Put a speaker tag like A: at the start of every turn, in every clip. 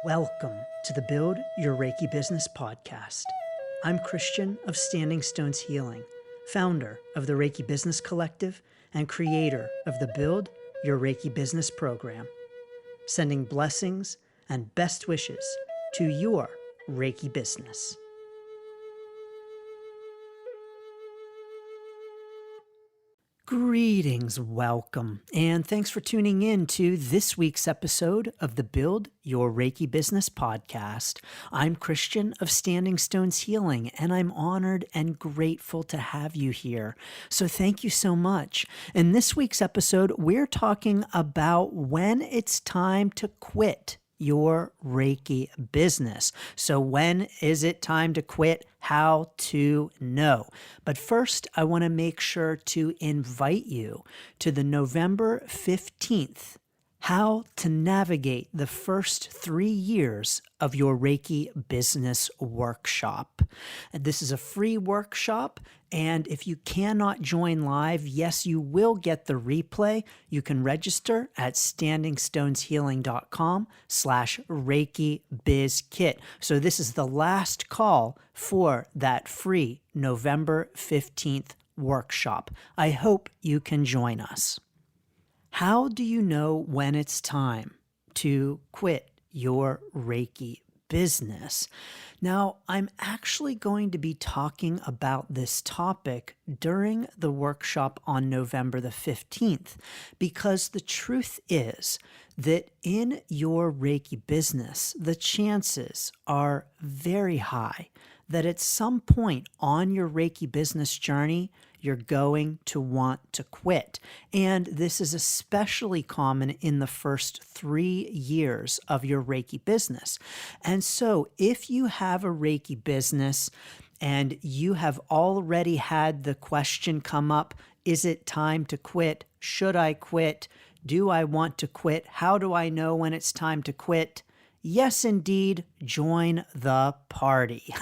A: Welcome to the Build Your Reiki Business podcast. I'm Christian of Standing Stones Healing, founder of the Reiki Business Collective and creator of the Build Your Reiki Business program, sending blessings and best wishes to your Reiki business. Greetings, welcome, and thanks for tuning in to this week's episode of the Build Your Reiki Business podcast. I'm Christian of Standing Stones Healing, and I'm honored and grateful to have you here. So thank you so much. In this week's episode, we're talking about when it's time to quit your Reiki business. So when is it time to quit? How to know. But first, I want to make sure to invite you to the November 15th How to Navigate the First 3 Years of Your Reiki Business workshop. This is a free workshop, and if you cannot join live, yes, you will get the replay. You can register at standingstoneshealing.com/Reiki Biz Kit. So this is the last call for that free November 15th workshop. I hope you can join us. How do you know when it's time to quit your Reiki business? Now, I'm actually going to be talking about this topic during the workshop on November the 15th, because the truth is that in your Reiki business, the chances are very high that at some point on your Reiki business journey, you're going to want to quit. And this is especially common in the first 3 years of your Reiki business. And so if you have a Reiki business and you have already had the question come up, is it time to quit? Should I quit? Do I want to quit? How do I know when it's time to quit? Yes, indeed, join the party.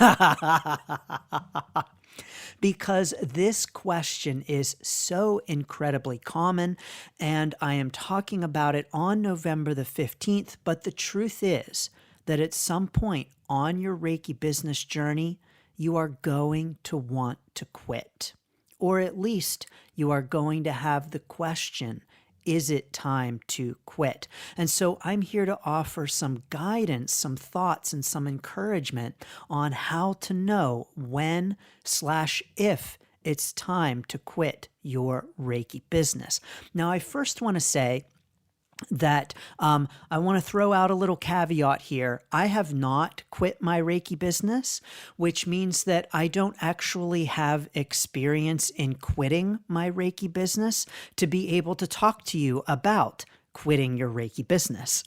A: Because this question is so incredibly common, and I am talking about it on November the 15th, but the truth is that at some point on your Reiki business journey, you are going to want to quit. Or at least you are going to have the question, is it time to quit? And so I'm here to offer some guidance, some thoughts, and some encouragement on how to know when/if it's time to quit your Reiki business. Now, I first want to say that I want to throw out a little caveat here. I have not quit my Reiki business, which means that I don't actually have experience in quitting my Reiki business to be able to talk to you about quitting your Reiki business.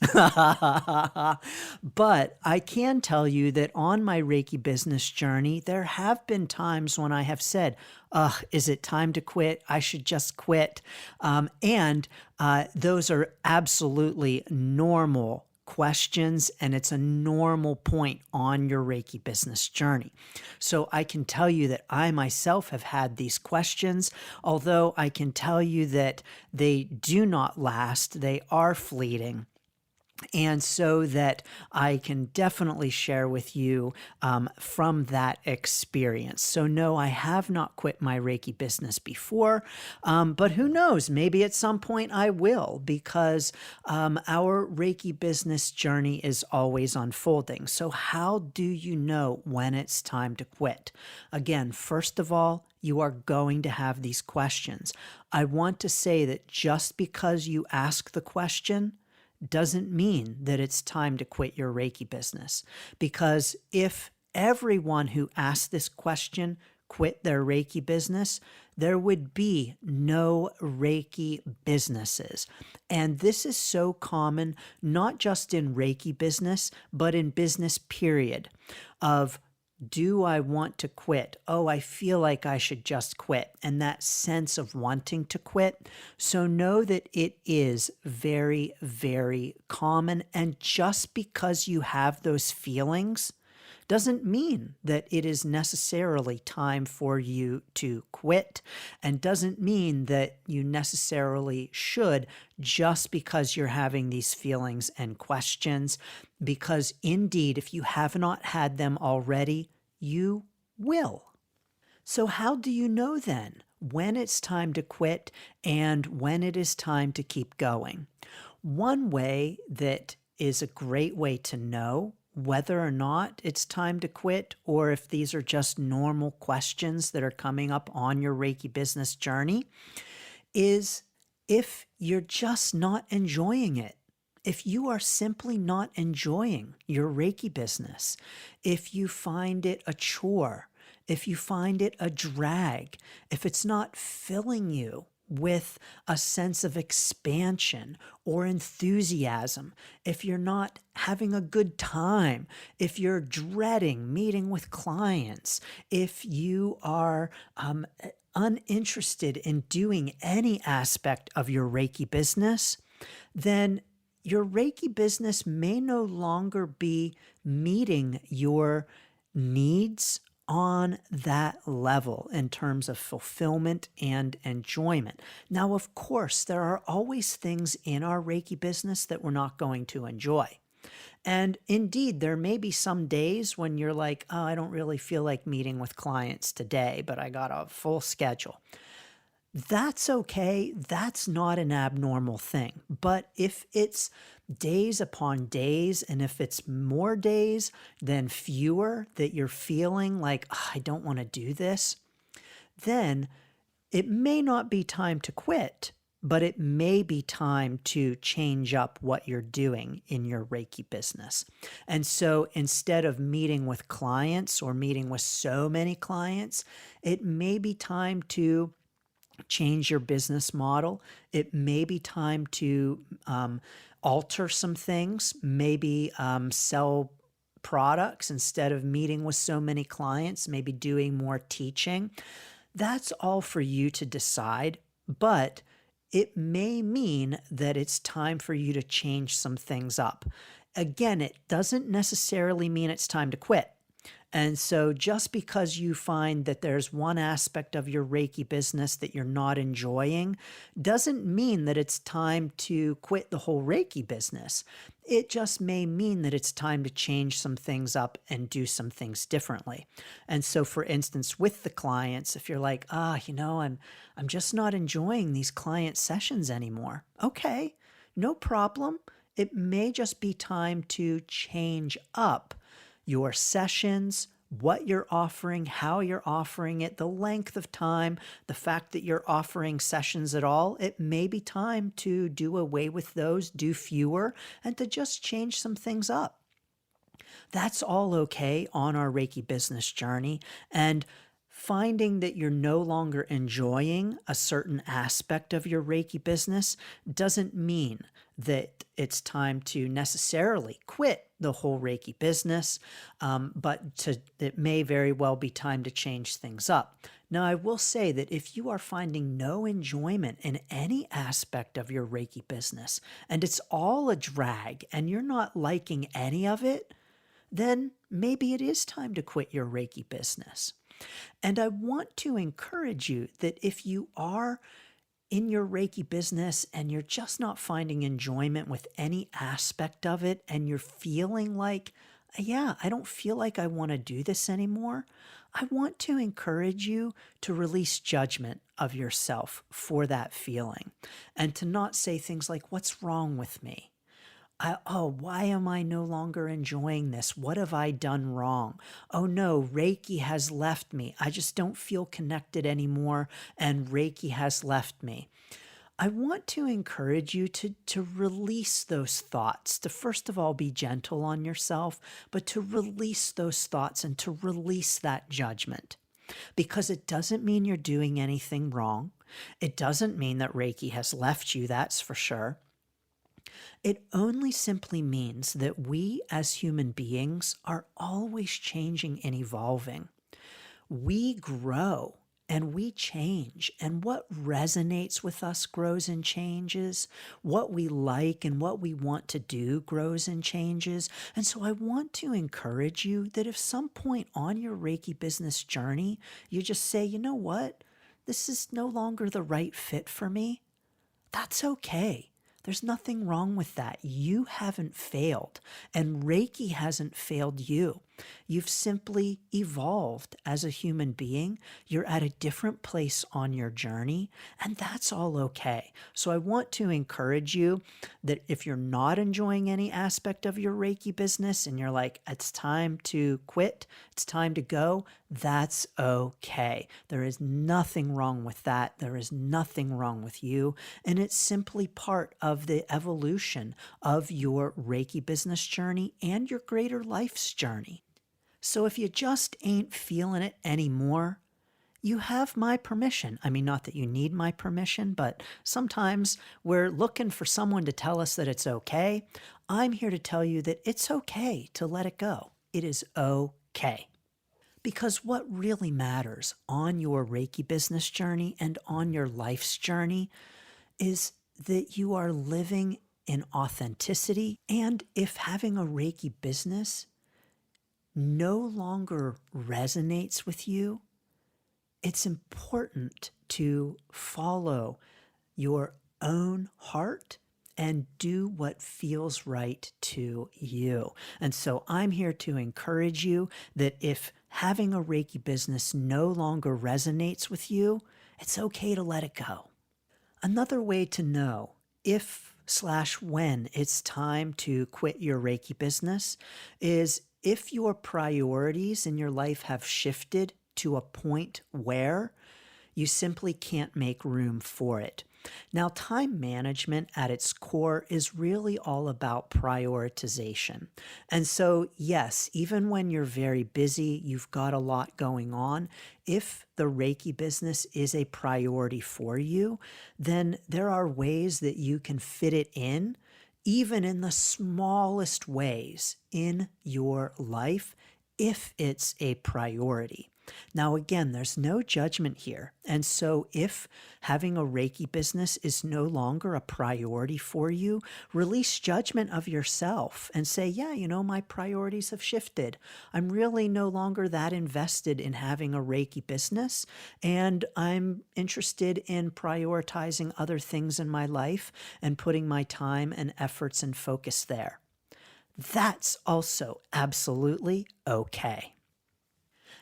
A: But I can tell you that on my Reiki business journey, there have been times when I have said, is it time to quit? I should just quit. And those are absolutely normal questions, and it's a normal point on your Reiki business journey. So I can tell you that I myself have had these questions, although I can tell you that they do not last. They are fleeting. And so that I can definitely share with you from that experience. So no, I have not quit my Reiki business before, but who knows? Maybe at some point I will, because our Reiki business journey is always unfolding. So how do you know when it's time to quit? Again, first of all, you are going to have these questions. I want to say that just because you ask the question doesn't mean that it's time to quit your Reiki business. Because if everyone who asked this question quit their Reiki business, there would be no Reiki businesses. And this is so common, not just in Reiki business, but in business period, of do I want to quit? Oh, I feel like I should just quit. And that sense of wanting to quit. So know that it is very, very common. And just because you have those feelings doesn't mean that it is necessarily time for you to quit, and doesn't mean that you necessarily should just because you're having these feelings and questions, because indeed, if you have not had them already, you will. So, how do you know then when it's time to quit and when it is time to keep going? One way that is a great way to know whether or not it's time to quit, or if these are just normal questions that are coming up on your Reiki business journey, is if you're just not enjoying it. If you are simply not enjoying your Reiki business, if you find it a chore, if you find it a drag, if it's not filling you with a sense of expansion or enthusiasm, if you're not having a good time, if you're dreading meeting with clients, if you are uninterested in doing any aspect of your Reiki business, then your Reiki business may no longer be meeting your needs on that level in terms of fulfillment and enjoyment. Now, of course, there are always things in our Reiki business that we're not going to enjoy. And indeed, there may be some days when you're like, oh, I don't really feel like meeting with clients today, but I got a full schedule. That's okay. That's not an abnormal thing. But if it's days upon days, and if it's more days than fewer that you're feeling like, "Ah, I don't want to do this," then it may not be time to quit, but it may be time to change up what you're doing in your Reiki business. And so instead of meeting with clients or meeting with so many clients, it may be time to change your business model. It may be time to alter some things, maybe sell products instead of meeting with so many clients, maybe doing more teaching. That's all for you to decide, but it may mean that it's time for you to change some things up. Again, it doesn't necessarily mean it's time to quit. And so just because you find that there's one aspect of your Reiki business that you're not enjoying doesn't mean that it's time to quit the whole Reiki business. It just may mean that it's time to change some things up and do some things differently. And so for instance, with the clients, if you're like, I'm just not enjoying these client sessions anymore. Okay, no problem. It may just be time to change up your sessions, what you're offering, how you're offering it, the length of time, the fact that you're offering sessions at all. It may be time to do away with those, do fewer, and to just change some things up. That's all okay on our Reiki business journey. And finding that you're no longer enjoying a certain aspect of your Reiki business doesn't mean that it's time to necessarily quit the whole Reiki business, it may very well be time to change things up. Now, I will say that if you are finding no enjoyment in any aspect of your Reiki business, and it's all a drag, and you're not liking any of it, then maybe it is time to quit your Reiki business. And I want to encourage you that if you are in your Reiki business and you're just not finding enjoyment with any aspect of it, and you're feeling like, yeah, I don't feel like I want to do this anymore, I want to encourage you to release judgment of yourself for that feeling and to not say things like, what's wrong with me? Why am I no longer enjoying this? What have I done wrong? Oh no, Reiki has left me. I just don't feel connected anymore, and Reiki has left me. I want to encourage you to release those thoughts, to first of all be gentle on yourself, but to release those thoughts and to release that judgment. Because it doesn't mean you're doing anything wrong. It doesn't mean that Reiki has left you, that's for sure. It only simply means that we as human beings are always changing and evolving. We grow and we change, and what resonates with us grows and changes. What we like and what we want to do grows and changes. And so I want to encourage you that if some point on your Reiki business journey, you just say, you know what, this is no longer the right fit for me, that's okay. There's nothing wrong with that. You haven't failed, and Reiki hasn't failed you. You've simply evolved as a human being. You're at a different place on your journey, and that's all okay. So I want to encourage you that if you're not enjoying any aspect of your Reiki business and you're like, it's time to quit, it's time to go, that's okay. There is nothing wrong with that. There is nothing wrong with you. And it's simply part of the evolution of your Reiki business journey and your greater life's journey. So if you just ain't feeling it anymore, you have my permission. I mean, not that you need my permission, but sometimes we're looking for someone to tell us that it's okay. I'm here to tell you that it's okay to let it go. It is okay. Because what really matters on your Reiki business journey and on your life's journey is that you are living in authenticity. And if having a Reiki business no longer resonates with you, it's important to follow your own heart and do what feels right to you. And so I'm here to encourage you that if having a Reiki business no longer resonates with you, it's okay to let it go. Another way to know if/when it's time to quit your Reiki business is if your priorities in your life have shifted to a point where you simply can't make room for it. Now, time management at its core is really all about prioritization. And so, yes, even when you're very busy, you've got a lot going on, if the Reiki business is a priority for you, then there are ways that you can fit it in, even in the smallest ways in your life, if it's a priority. Now, again, there's no judgment here. And so if having a Reiki business is no longer a priority for you, release judgment of yourself and say, yeah, my priorities have shifted. I'm really no longer that invested in having a Reiki business, and I'm interested in prioritizing other things in my life and putting my time and efforts and focus there. That's also absolutely okay.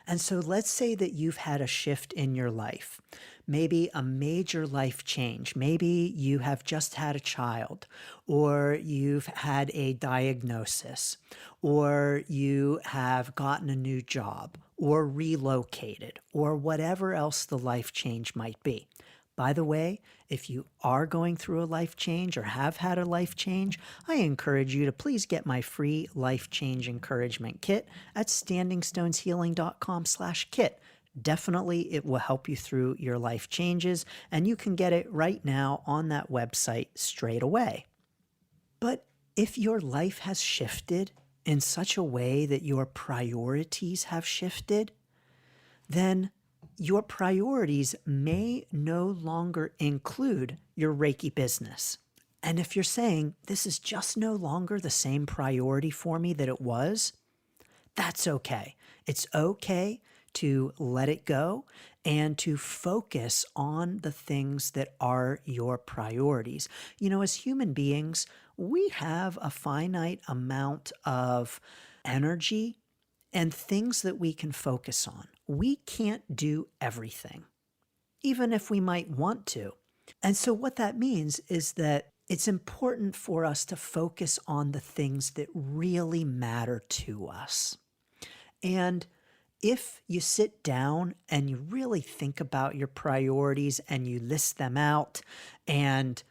A: And so let's say that you've had a shift in your life, maybe a major life change. Maybe you have just had a child, or you've had a diagnosis, or you have gotten a new job, or relocated, or whatever else the life change might be. By the way, if you are going through a life change or have had a life change, I encourage you to please get my free life change encouragement kit at standingstoneshealing.com/kit. Definitely, it will help you through your life changes, and you can get it right now on that website straight away. But if your life has shifted in such a way that your priorities have shifted, then your priorities may no longer include your Reiki business. And if you're saying, this is just no longer the same priority for me that it was, that's okay. It's okay to let it go and to focus on the things that are your priorities. As human beings, we have a finite amount of energy and things that we can focus on. We can't do everything, even if we might want to. And so what that means is that it's important for us to focus on the things that really matter to us. And if you sit down and you really think about your priorities and you list them out, and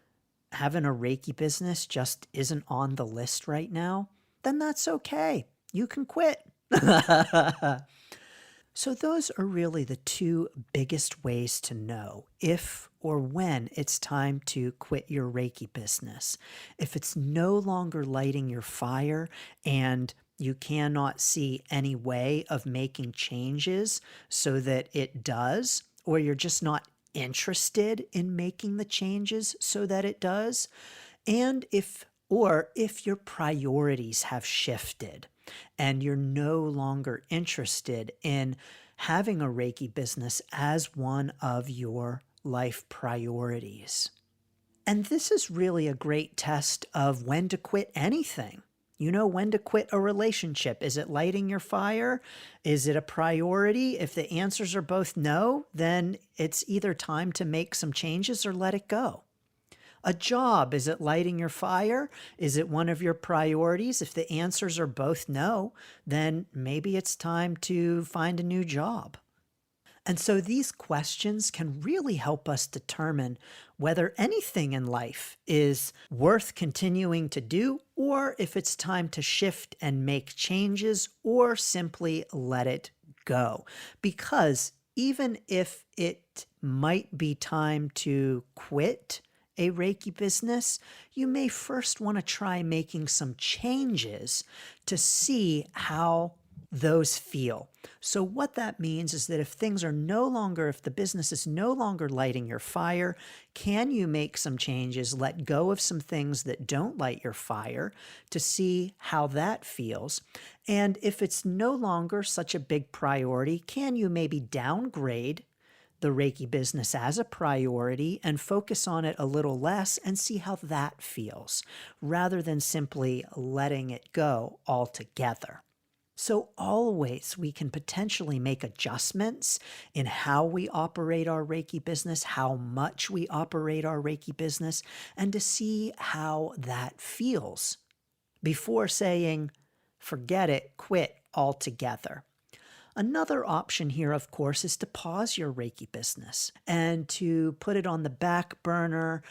A: having a Reiki business just isn't on the list right now, then that's okay. You can quit. So those are really the two biggest ways to know if or when it's time to quit your Reiki business. If it's no longer lighting your fire and you cannot see any way of making changes so that it does, or you're just not interested in making the changes so that it does. And if your priorities have shifted and you're no longer interested in having a Reiki business as one of your life priorities. And this is really a great test of when to quit anything. You know when to quit a relationship. Is it lighting your fire? Is it a priority? If the answers are both no, then it's either time to make some changes or let it go. A job, is it lighting your fire? Is it one of your priorities? If the answers are both no, then maybe it's time to find a new job. And so these questions can really help us determine whether anything in life is worth continuing to do, or if it's time to shift and make changes, or simply let it go. Because even if it might be time to quit a Reiki business, you may first want to try making some changes to see how those feel. So what that means is that if the business is no longer lighting your fire, can you make some changes, let go of some things that don't light your fire to see how that feels? And if it's no longer such a big priority, can you maybe downgrade the Reiki business as a priority and focus on it a little less and see how that feels, rather than simply letting it go altogether? So always we can potentially make adjustments in how we operate our Reiki business, how much we operate our Reiki business, and to see how that feels before saying, forget it, quit altogether. Another option here, of course, is to pause your Reiki business and to put it on the back burner,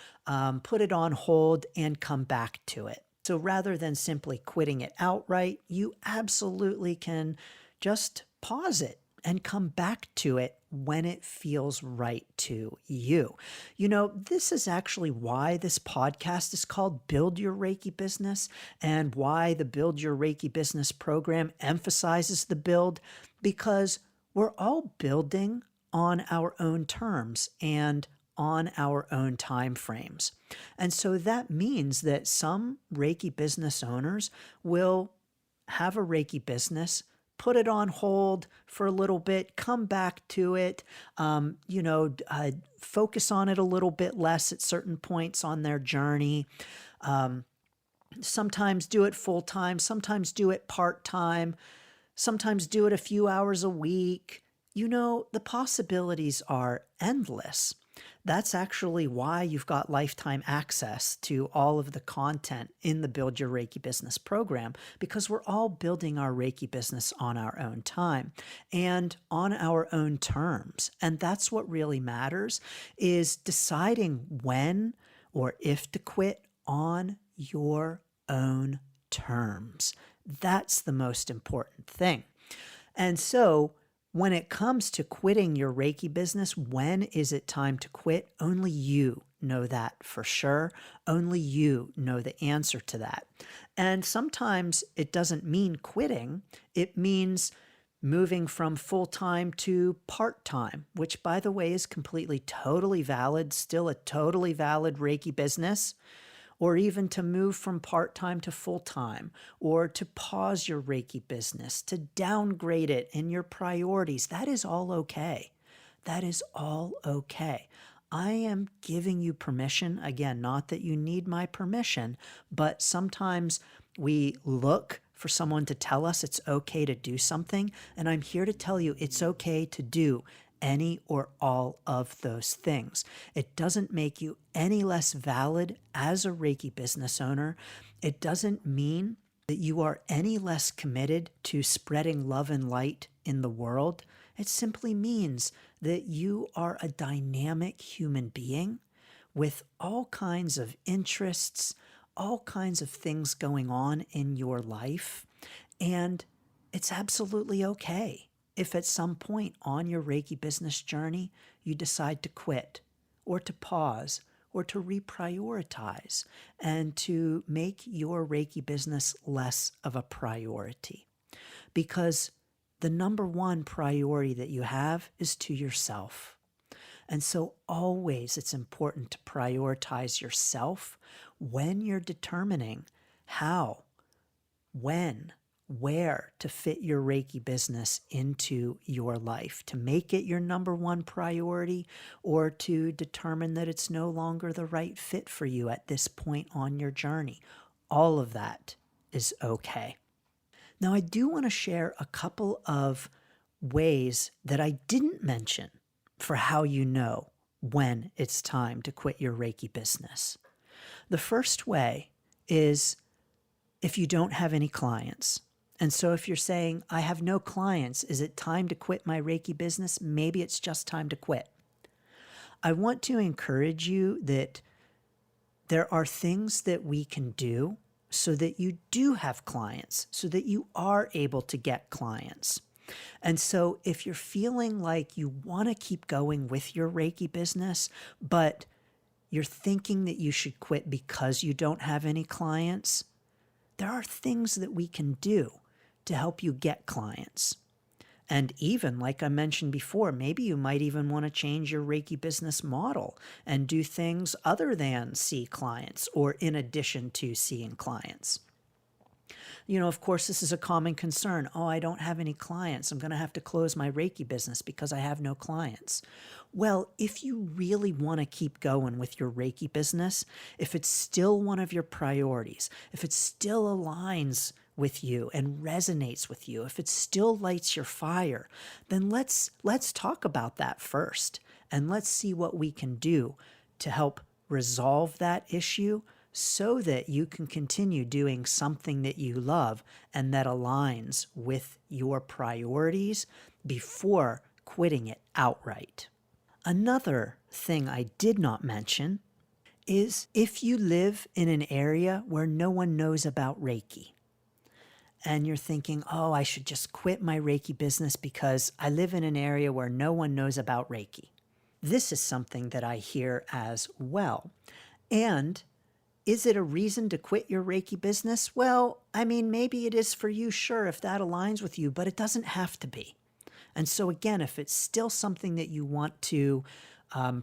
A: put it on hold, and come back to it. So rather than simply quitting it outright, you absolutely can just pause it and come back to it when it feels right to you. You know, this is actually why this podcast is called Build Your Reiki Business, and why the Build Your Reiki Business program emphasizes the build, because we're all building on our own terms and on our own time frames. And so that means that some Reiki business owners will have a Reiki business, put it on hold for a little bit, come back to it, focus on it a little bit less at certain points on their journey. Sometimes do it full time, sometimes do it part time, sometimes do it a few hours a week. You know, the possibilities are endless. That's actually why you've got lifetime access to all of the content in the Build Your Reiki Business program, because we're all building our Reiki business on our own time and on our own terms. And that's what really matters, is deciding when or if to quit on your own terms. That's the most important thing. And so when it comes to quitting your Reiki business, when is it time to quit? Only you know that for sure. Only you know the answer to that. And sometimes it doesn't mean quitting. It means moving from full-time to part-time, which, by the way, is completely, totally valid, still a totally valid Reiki business. Or even to move from part-time to full-time, or to pause your Reiki business, to downgrade it in your priorities. That is all okay. That is all okay. I am giving you permission. Again, not that you need my permission, but sometimes we look for someone to tell us it's okay to do something, and I'm here to tell you it's okay to do any or all of those things. It doesn't make you any less valid as a Reiki business owner. It doesn't mean that you are any less committed to spreading love and light in the world. It simply means that you are a dynamic human being with all kinds of interests, all kinds of things going on in your life, and it's absolutely okay if at some point on your Reiki business journey you decide to quit, or to pause, or to reprioritize, and to make your Reiki business less of a priority. Because the number one priority that you have is to yourself. And so always it's important to prioritize yourself when you're determining how, when, where to fit your Reiki business into your life, to make it your number one priority or to determine that it's no longer the right fit for you at this point on your journey. All of that is okay. Now, I do want to share a couple of ways that I didn't mention for how you know when it's time to quit your Reiki business. The first way is if you don't have any clients. And so if you're saying, I have no clients, is it time to quit my Reiki business? Maybe it's just time to quit. I want to encourage you that there are things that we can do so that you do have clients, so that you are able to get clients. And so if you're feeling like you want to keep going with your Reiki business, but you're thinking that you should quit because you don't have any clients, there are things that we can do to help you get clients. And even, like I mentioned before, maybe you might even want to change your Reiki business model and do things other than see clients or in addition to seeing clients. Of course, this is a common concern. Oh, I don't have any clients. I'm going to have to close my Reiki business because I have no clients. Well, if you really want to keep going with your Reiki business, if it's still one of your priorities, if it still aligns with you and resonates with you, if it still lights your fire, then let's talk about that first. And let's see what we can do to help resolve that issue so that you can continue doing something that you love and that aligns with your priorities before quitting it outright. Another thing I did not mention is if you live in an area where no one knows about Reiki and you're thinking, oh, I should just quit my Reiki business because I live in an area where no one knows about Reiki. This is something that I hear as well. And is it a reason to quit your Reiki business? Well, maybe it is for you, sure, if that aligns with you, but it doesn't have to be. And so again, if it's still something that you want to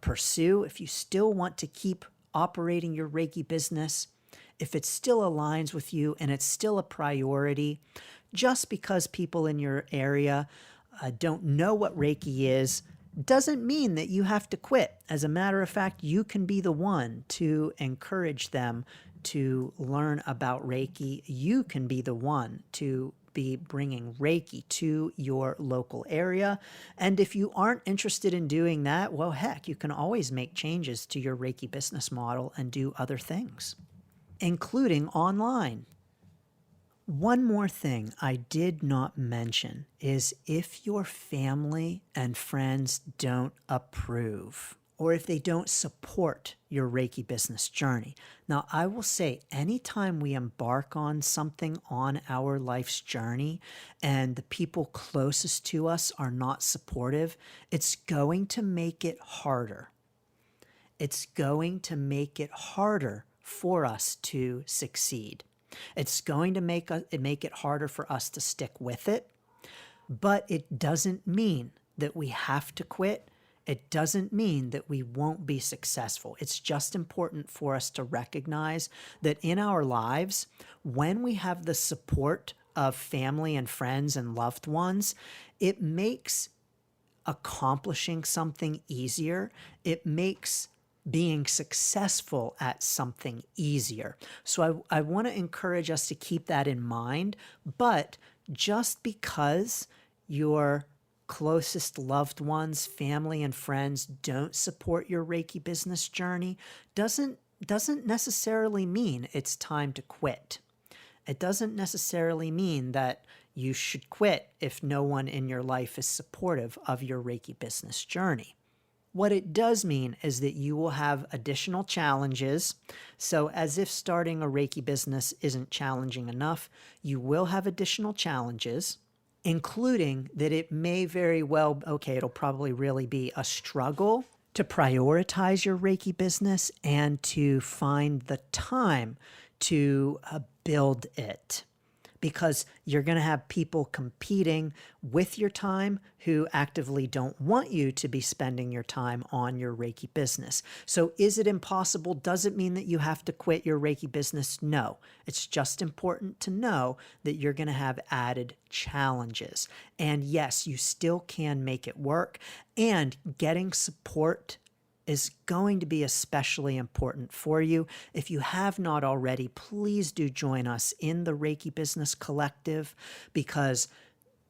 A: pursue, if you still want to keep operating your Reiki business, if it still aligns with you and it's still a priority, just because people in your area don't know what Reiki is, doesn't mean that you have to quit. As a matter of fact, you can be the one to encourage them to learn about Reiki. You can be the one to be bringing Reiki to your local area. And if you aren't interested in doing that, well, heck, you can always make changes to your Reiki business model and do other things, including online. One more thing I did not mention is if your family and friends don't approve or if they don't support your Reiki business journey. Now, I will say anytime we embark on something on our life's journey and the people closest to us are not supportive, it's going to make it harder. It's going to make it harder for us to succeed. It's going to make it harder for us to stick with it, but it doesn't mean that we have to quit. It doesn't mean that we won't be successful. It's just important for us to recognize that in our lives, when we have the support of family and friends and loved ones, it makes accomplishing something easier. It makes being successful at something easier. So I want to encourage us to keep that in mind. But just because your closest loved ones, family and friends don't support your Reiki business journey doesn't necessarily mean it's time to quit. It doesn't necessarily mean that you should quit if no one in your life is supportive of your Reiki business journey. What it does mean is that you will have additional challenges. So as if starting a Reiki business isn't challenging enough, you will have additional challenges, including that it may very well, it'll probably really be a struggle to prioritize your Reiki business and to find the time to build it. because you're going to have people competing with your time who actively don't want you to be spending your time on your Reiki business. So is it impossible? Does it mean that you have to quit your Reiki business? No. It's just important to know that you're going to have added challenges. And yes, you still can make it work. And getting support is going to be especially important for you. If you have not already, please do join us in the Reiki Business Collective, because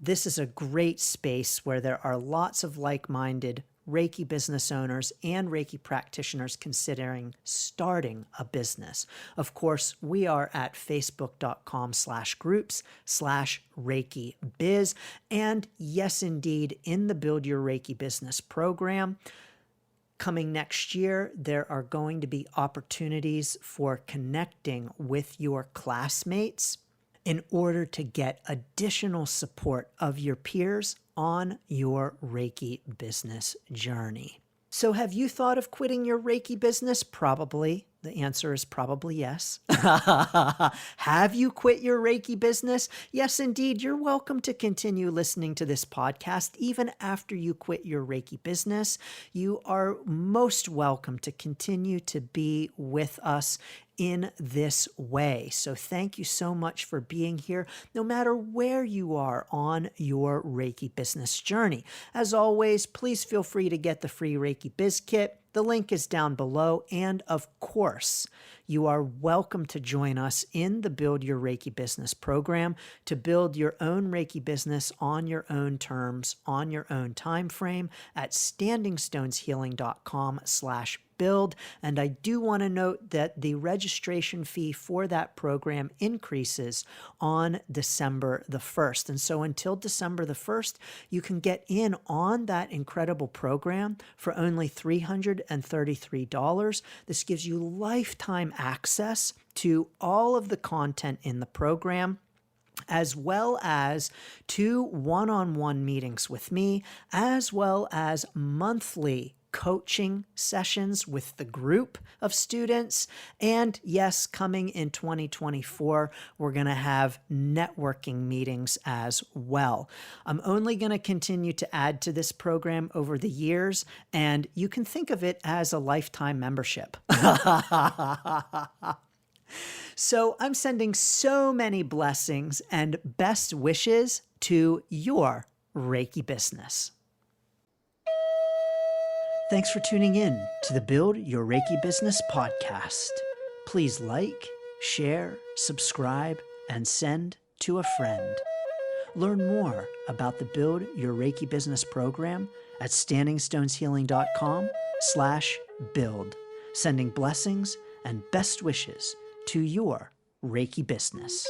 A: this is a great space where there are lots of like-minded Reiki business owners and Reiki practitioners considering starting a business. Of course, we are at facebook.com/groups/Reiki Biz. And yes, indeed, in the Build Your Reiki Business program, coming next year, there are going to be opportunities for connecting with your classmates in order to get additional support of your peers on your Reiki business journey. So have you thought of quitting your Reiki business? Probably. The answer is probably yes. Have you quit your Reiki business? Yes, indeed. You're welcome to continue listening to this podcast even after you quit your Reiki business. You are most welcome to continue to be with us in this way. So thank you so much for being here, no matter where you are on your Reiki business journey. As always, please feel free to get the free Reiki Biz Kit. The link is down below. And of course, you are welcome to join us in the Build Your Reiki Business program to build your own Reiki business on your own terms, on your own time frame at standingstoneshealing.com/build. And I do want to note that the registration fee for that program increases on December the 1st. And so until December the 1st, you can get in on that incredible program for only $333. This gives you lifetime access to all of the content in the program, as well as 2 one-on-one meetings with me, as well as monthly coaching sessions with the group of students. And yes, coming in 2024, we're going to have networking meetings as well. I'm only going to continue to add to this program over the years, and you can think of it as a lifetime membership. So I'm sending so many blessings and best wishes to your Reiki business. Thanks for tuning in to the Build Your Reiki Business podcast. Please like, share, subscribe, and send to a friend. Learn more about the Build Your Reiki Business program at standingstoneshealing.com/build. Sending blessings and best wishes to your Reiki business.